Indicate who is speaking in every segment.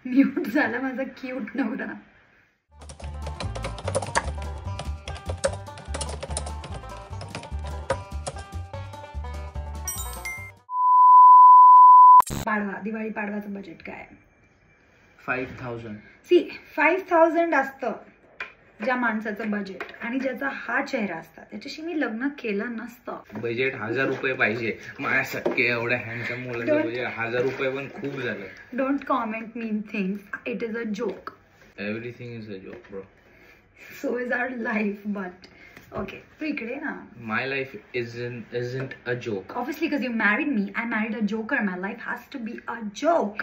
Speaker 1: Mute झाला माझा cute नवरा. पाडवा, दिवाळी पाडवाचं बजेट काय आहे?
Speaker 2: 5000.
Speaker 1: सी 5000 असतं ज्या माणसाचं बजेट आणि ज्याचा हा चेहरा असता त्याच्याशी मी लग्न केलं नसतं.
Speaker 2: बजेट 1000 रुपये पाहिजे माझ्यासारखे एवढ्या हँडसम मुलाचं बजेट 1000 रुपये पण खूप झालं.
Speaker 1: Don't comment mean things, it is a joke.
Speaker 2: Everything is a joke bro.
Speaker 1: So is our life. But okay, तू इकडे ना.
Speaker 2: My life isn't a joke.
Speaker 1: Obviously, because you married me, I married a joker. My life has to be a joke.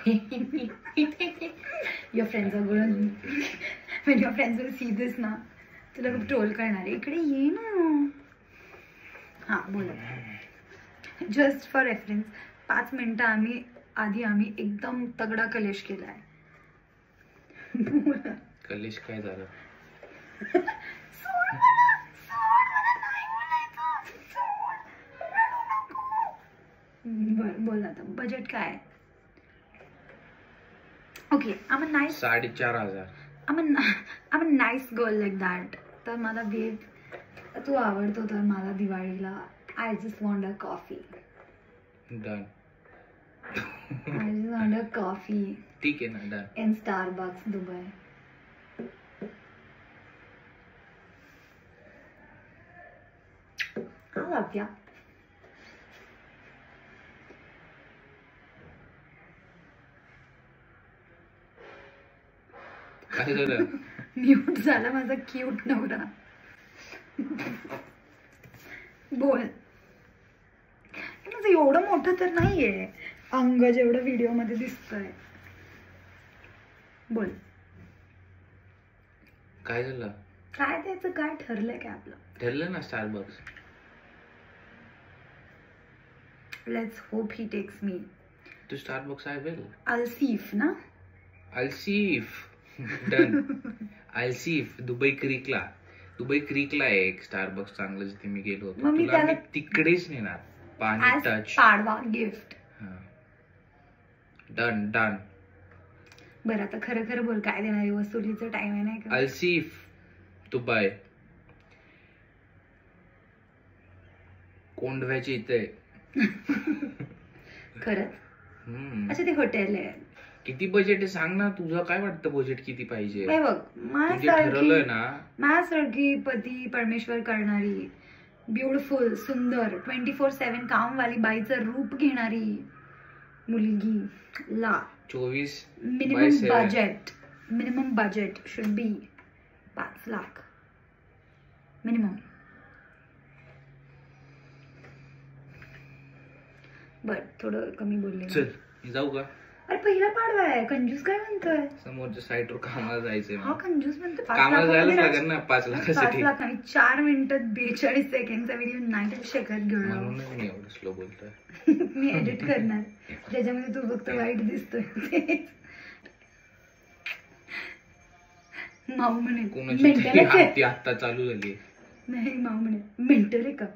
Speaker 1: Your friends are going when your friends will see this ना, तुला खूप troll करणार. इकडे ये ना. हा बोला. Just for reference 5 मिनिटं आम्ही एकदम तगडा कलेश केलाय.
Speaker 2: कलेश काय झालं?
Speaker 1: बोल आता बजेट काय? Okay, I'm a nice
Speaker 2: 4500.
Speaker 1: I'm a nice girl like that. तर मला बेब तू आवडतो तर मला दिवाळीला I just want a coffee.
Speaker 2: Done.
Speaker 1: I just want a coffee.
Speaker 2: ठीक आहे ना, done.
Speaker 1: In Starbucks, Dubai. I love ya.
Speaker 2: काय झालं?
Speaker 1: म्यूट झाला माझा क्यूट नवरा. बोल. माझं एवढं मोठं तर नाहीये अंग जेवढं व्हिडिओ मध्ये दिसतंय. बोल.
Speaker 2: काय झालं?
Speaker 1: काय त्याचं काय ठरलंय काय आपलं?
Speaker 2: ठरलं ना Starbucks.
Speaker 1: Let's hope he takes me
Speaker 2: to Starbucks. I will.
Speaker 1: अल्सीफ ना?
Speaker 2: अल्सीफ. डन. अल्सीफ दुबई क्रीकला आहे एक स्टारबक्स चांगलं जिथे मी गेलो होतो. तुला मी तिकडेच नेणार. पाणी touch
Speaker 1: Padwa gift.
Speaker 2: Done done.
Speaker 1: बरं आता खरं खरं बोल, काय देणार? वसुलीचा टाइम आहे नाही का?
Speaker 2: अल्सीफ दुबई. कोंडव्याच्या इथे.
Speaker 1: खरंच? अच्छा, ते हॉटेल आहे.
Speaker 2: किती बजेट आहे सांग ना? तुझं काय वाटतं बजेट किती पाहिजे?
Speaker 1: काय बघ,
Speaker 2: ठरवलंय ना
Speaker 1: माझ्यासारखी पती परमेश्वर करणारी, ब्युटिफुल, सुंदर, 24/7 कामवाली बाईचं रूप घेणारी मुलगी ला
Speaker 2: 24
Speaker 1: minimum budget should be 5 lakh minimum. बर, थोडं कमी बोलले.
Speaker 2: चल जाऊ का?
Speaker 1: अरे पहिला पाडवा आहे, कंजूस काय म्हणतोय?
Speaker 2: समोरच्या साईटवर कामाला जायचंय.
Speaker 1: हा कंजूस म्हणतो.
Speaker 2: कामाला जायलाच लागेल ना 5 लाखासाठी.
Speaker 1: 5 लाख आणि 4 मिनिटात 42 सेकंडचा व्हिडिओ नाही शकत घेऊन.
Speaker 2: म्हणूनच मी एवढं स्लो बोलतोय.
Speaker 1: मी एडिट करणार ज्याच्यामध्ये तू फक्त वाईट दिसतोय. माऊ म्हणे
Speaker 2: कोणाची आता चालू झाली.
Speaker 1: नाही, माऊ म्हणे मेंटल आहे का?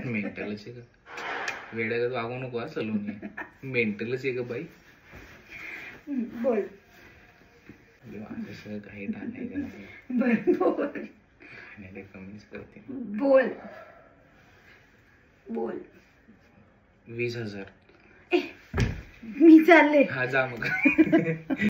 Speaker 2: मेंटलच आहे का? वेड्यागत वागू नको हा सलून. मेंटलच आहे का बाई?
Speaker 1: बोल.
Speaker 2: काही टाळायचं
Speaker 1: बर बोल.
Speaker 2: खाण्याला कमीच करते.
Speaker 1: बोल बोल.
Speaker 2: 20,000.
Speaker 1: मी चालले.
Speaker 2: हा जा मग.